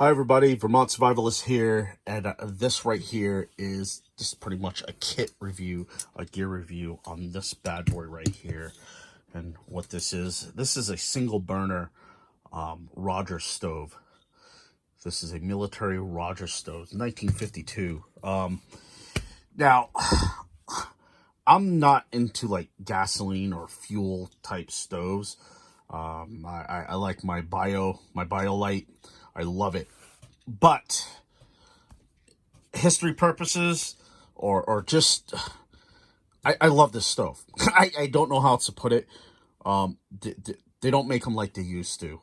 Hi everybody, Vermont Survivalist here, and this right here is just pretty much a kit review, a gear review on this bad boy right here. And what this is a single burner Rogers stove. This is a military Rogers stove, 1952. Now, I'm not into like gasoline or fuel type stoves. I like my BioLite. I love it. But history purposes or just I love this stove. I don't know how else to put it. They don't make them like they used to.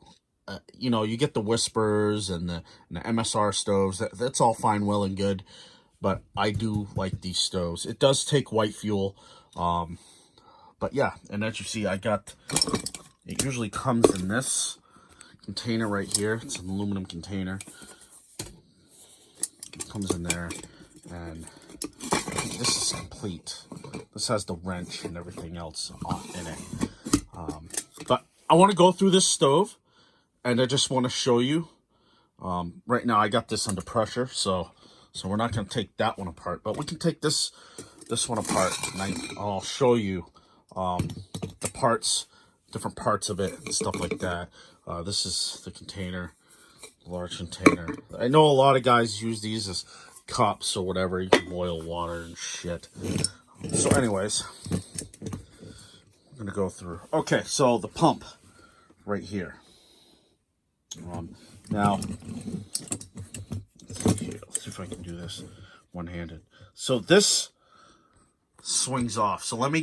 You know, you get the Whispers and the MSR stoves. That's all fine, well and good. But I do like these stoves. It does take white fuel. But yeah, and as you see, it usually comes in this container right here. It's an aluminum container. It comes in there, and this is complete. This has the wrench and everything else in it. But I want to go through this stove, and I just want to show you. Right now, I got this under pressure, so we're not going to take that one apart, but we can take this one apart, and I'll show you the parts, different parts of it, and stuff like that. This is the container, large container. I know a lot of guys use these as cups or whatever. You can boil water and shit. So anyways, I'm gonna go through. Okay, so the pump right here. Now, let's see if I can do this one-handed. So this swings off. So let me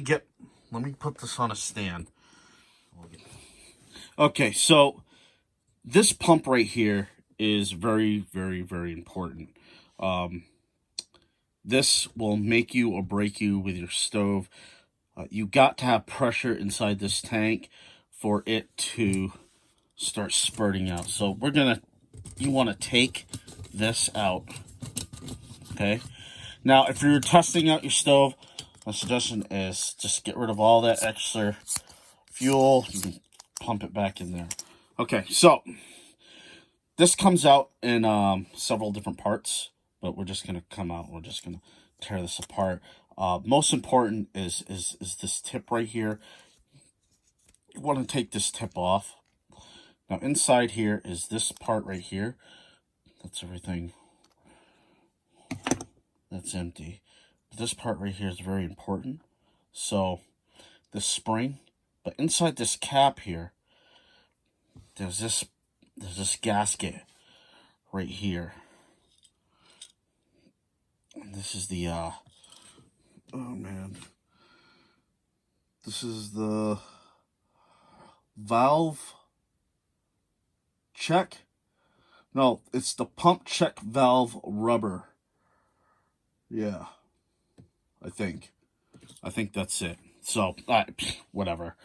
put this on a stand. Okay, so this pump right here is very, very, very important. This will make you or break you with your stove. You got to have pressure inside this tank for it to start spurting out. So you want to take this out. Okay. Now, if you're testing out your stove, my suggestion is just get rid of all that extra fuel. You can pump it back in there. Okay, so this comes out in several different parts, but we're just gonna we're just gonna tear this apart. Most important is this tip right here. You want to take this tip off. Now inside here is this part right here. That's everything. That's empty. But this part right here is very important. So this spring, but inside this cap here, there's this gasket right here. And this is the oh man. This is the valve check. No, it's the pump check valve rubber. Yeah. I think that's it. So, whatever.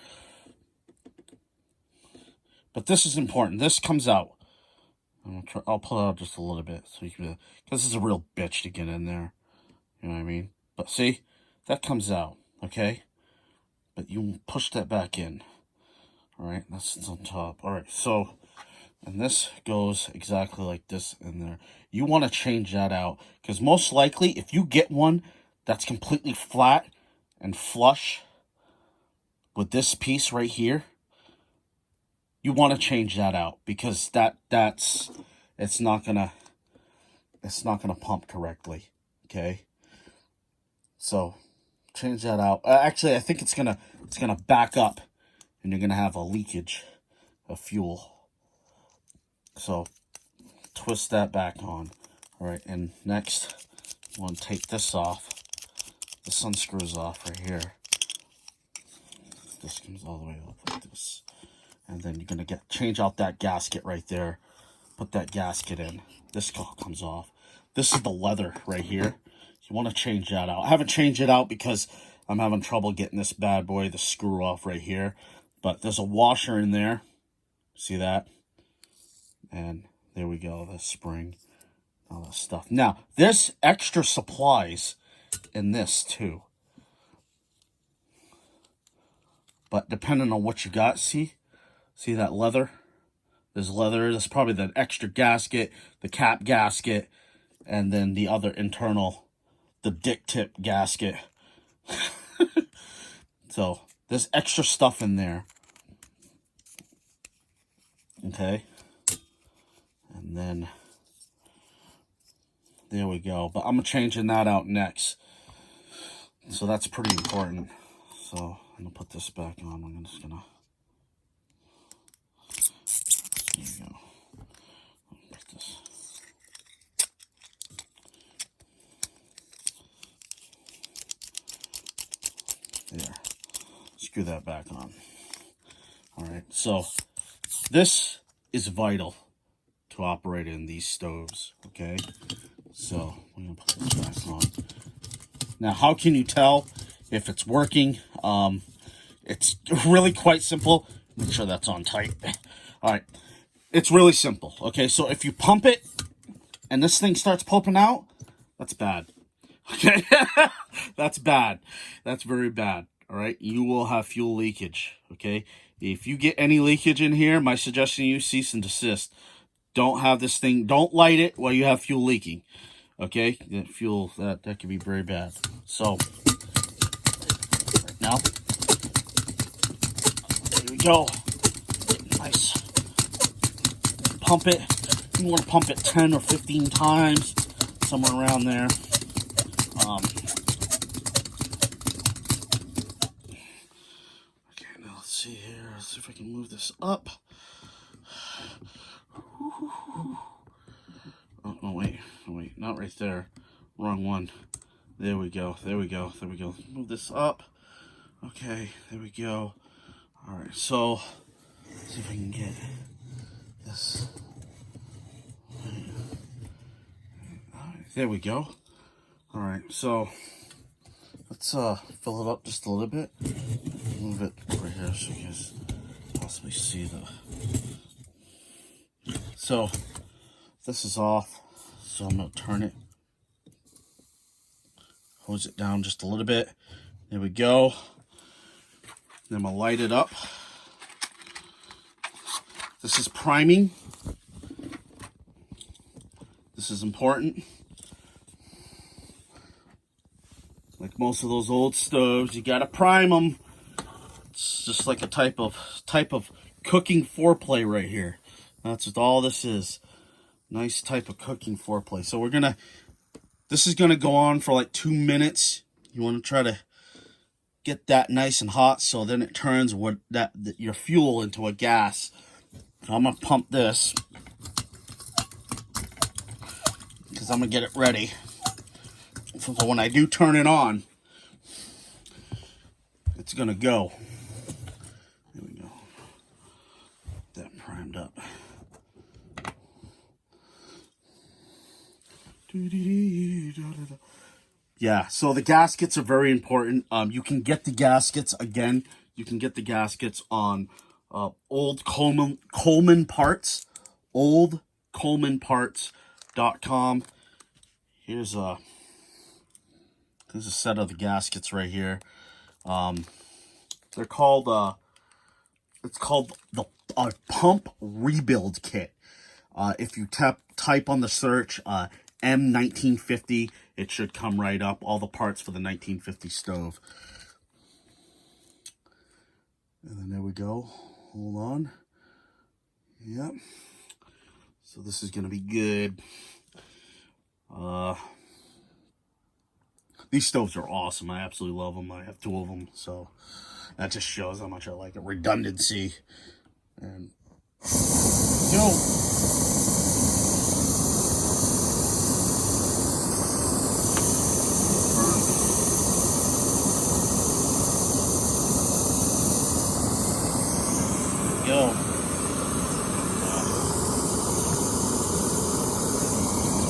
But this is important. This comes out. I'll pull it out just a little bit so you can, because this is a real bitch to get in there. You know what I mean? But see, that comes out, okay? But you push that back in. All right, that's on top. All right, so, and this goes exactly like this in there. You want to change that out, because most likely, if you get one that's completely flat and flush with this piece right here, you want to change that out, because it's not gonna pump correctly. Okay, so change that out. Actually, I think it's gonna back up, and you're gonna have a leakage of fuel. So twist that back on. All right, and next, you want to take this off. This unscrews off right here. This comes all the way up like this. And then you're going to change out that gasket right there. Put that gasket in. This comes off. This is the leather right here. You want to change that out. I haven't changed it out because I'm having trouble getting this bad boy, the screw off right here. But there's a washer in there. See that? And there we go, the spring. All that stuff. Now, there's extra supplies in this too. But depending on what you got, see that leather? There's leather. That's probably the extra gasket, the cap gasket, and then the other internal, the dick tip gasket. So there's extra stuff in there. Okay. And then there we go. But I'm changing that out next. So that's pretty important. So I'm gonna put this back on. I'm just gonna. There you go. Put this. There. Screw that back on. All right. So this is vital to operate in these stoves. Okay. So we're gonna put this back on. Now, how can you tell if it's working? It's really quite simple. Make sure that's on tight. All right. It's really simple. Okay, so if you pump it and this thing starts popping out, that's bad. Okay, that's bad. That's very bad. All right, you will have fuel leakage. Okay, if you get any leakage in here, my suggestion to you, cease and desist. Don't have this thing, don't light it while you have fuel leaking. Okay, fuel, that could be very bad. So, right now, there we go. Nice. Pump it. You want to pump it 10 or 15 times, somewhere around there. Okay, now let's see here. Let's see if I can move this up. Oh, no, wait, not right there. Wrong one. There we go. Move this up. Okay, there we go. All right, so let's see if I can get this. All right, there we go. All right, so let's fill it up just a little bit. Move it right here so you guys possibly see the. So this is off, so I'm gonna turn it, hose it down just a little bit. There we go. Then I'm gonna light it up. This is priming. This is important. Like most of those old stoves, you gotta prime them. It's just like a type of cooking foreplay right here. That's what all this is. Nice type of cooking foreplay. So this is gonna go on for like 2 minutes. You want to try to get that nice and hot, so then it turns your fuel into a gas. So I'm gonna pump this because I'm gonna get it ready. So when I do turn it on, it's gonna go. There we go. That primed up. Yeah, so the gaskets are very important. You can get the gaskets, again, you can get the gaskets on old Colman parts, oldcolemanparts.com. Here's a set of the gaskets right here. They're called, it's called the pump rebuild kit. If you type on the search, M1950, it should come right up. All the parts for the 1950 stove. And then there we go. Hold on. Yep. So this is going to be good. These stoves are awesome. I absolutely love them. I have 2 of them. So that just shows how much I like it. Redundancy. And, you know, go.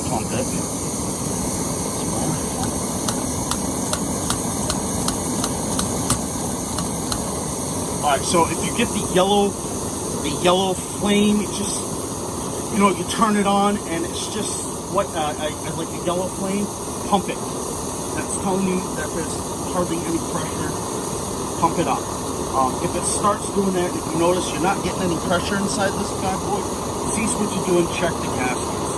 Pump it. Alright, so if you get the yellow flame, it just, you know, you turn it on and it's just what I like the yellow flame, pump it. That's telling you that there's hardly any pressure. Pump it up. If it starts doing that, if you notice you're not getting any pressure inside this bad boy, cease what you're doing, check the gaskets.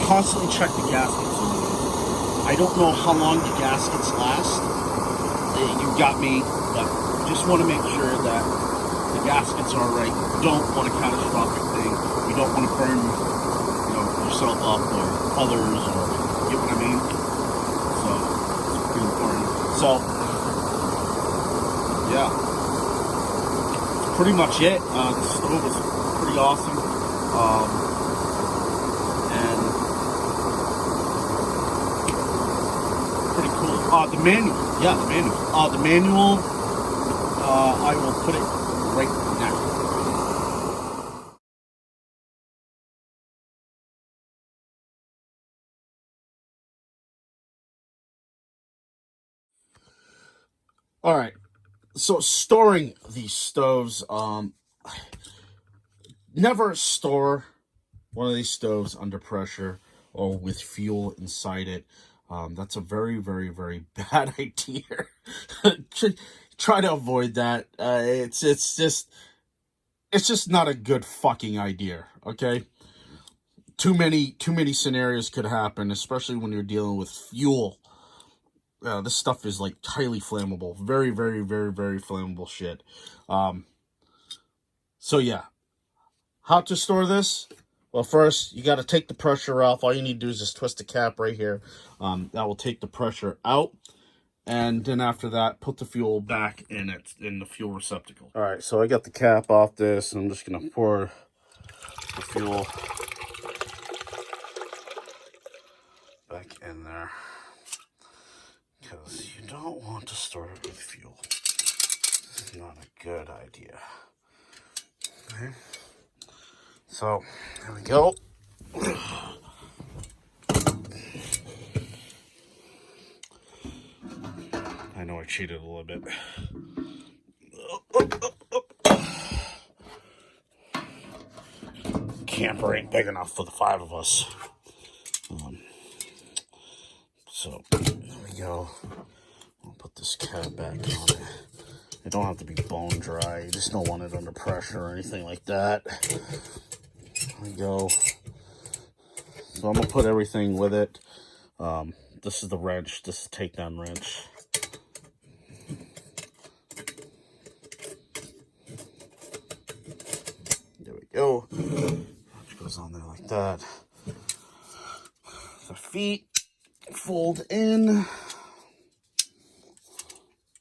Constantly check the gaskets on these. I don't know how long the gaskets last. You got me, but just want to make sure that the gaskets are right. You don't want a catastrophic thing. You don't want to burn, yourself up or others, or you know what I mean. So it's pretty important. So yeah, that's pretty much it. The stove is pretty awesome, and pretty cool. The manual, yeah, the manual. The manual. I will put it right now. All right. So storing these stoves, never store one of these stoves under pressure or with fuel inside it. That's a very, very, very bad idea. Try to avoid that. It's just not a good fucking idea. Okay. Too many scenarios could happen, especially when you're dealing with fuel. This stuff is like highly flammable. Very, very, very, very flammable shit. So yeah. How to store this? Well, first, you got to take the pressure off. All you need to do is just twist the cap right here. That will take the pressure out. And then after that, put the fuel back in the fuel receptacle. All right, so I got the cap off this. I'm just going to pour the fuel back in there, because you don't want to store it with fuel. This is not a good idea. Okay. So, there we go. I know I cheated a little bit. Camper ain't big enough for the 5 of us. So, there we go. I'll put this cap back on it. It don't have to be bone dry. You just don't want it under pressure or anything like that. There we go. So I'm going to put everything with it. This is the wrench. This is the takedown wrench. There we go. It goes on there like that. The feet fold in.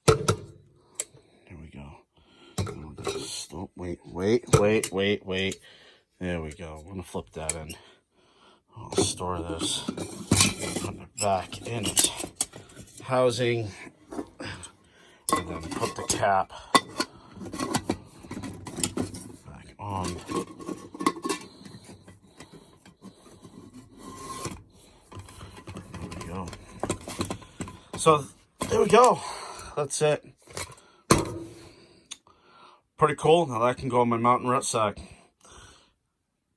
There we go. Oh, wait. There we go. I'm going to flip that in. I'll store this. Put it back in its housing. And then put the cap back on. There we go. So, there we go. That's it. Pretty cool. Now that can go in my mountain rucksack.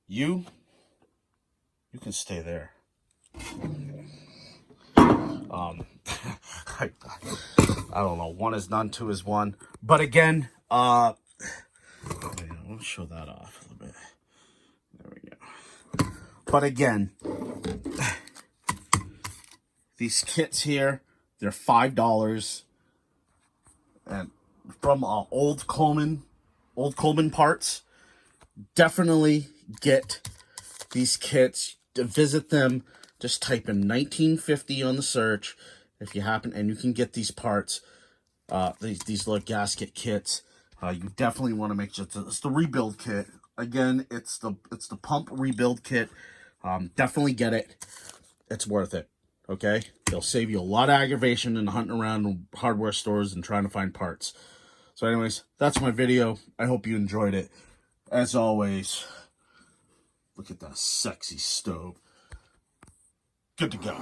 You can stay there. I don't know. 1 is none, 2 is 1. But again, I'll show that off a little bit. There we go. But again, these kits here, they're $5, and from old Colman parts. Definitely get these kits. To visit them, just type in 1950 on the search if you happen, and you can get these parts, these little gasket kits. You definitely want to make sure it's the rebuild kit. Again, it's the pump rebuild kit. Definitely get it. It's worth it. Okay, it'll save you a lot of aggravation and hunting around hardware stores and trying to find parts. So anyways, that's my video. I hope you enjoyed it. As always, look at that sexy stove. Good to go.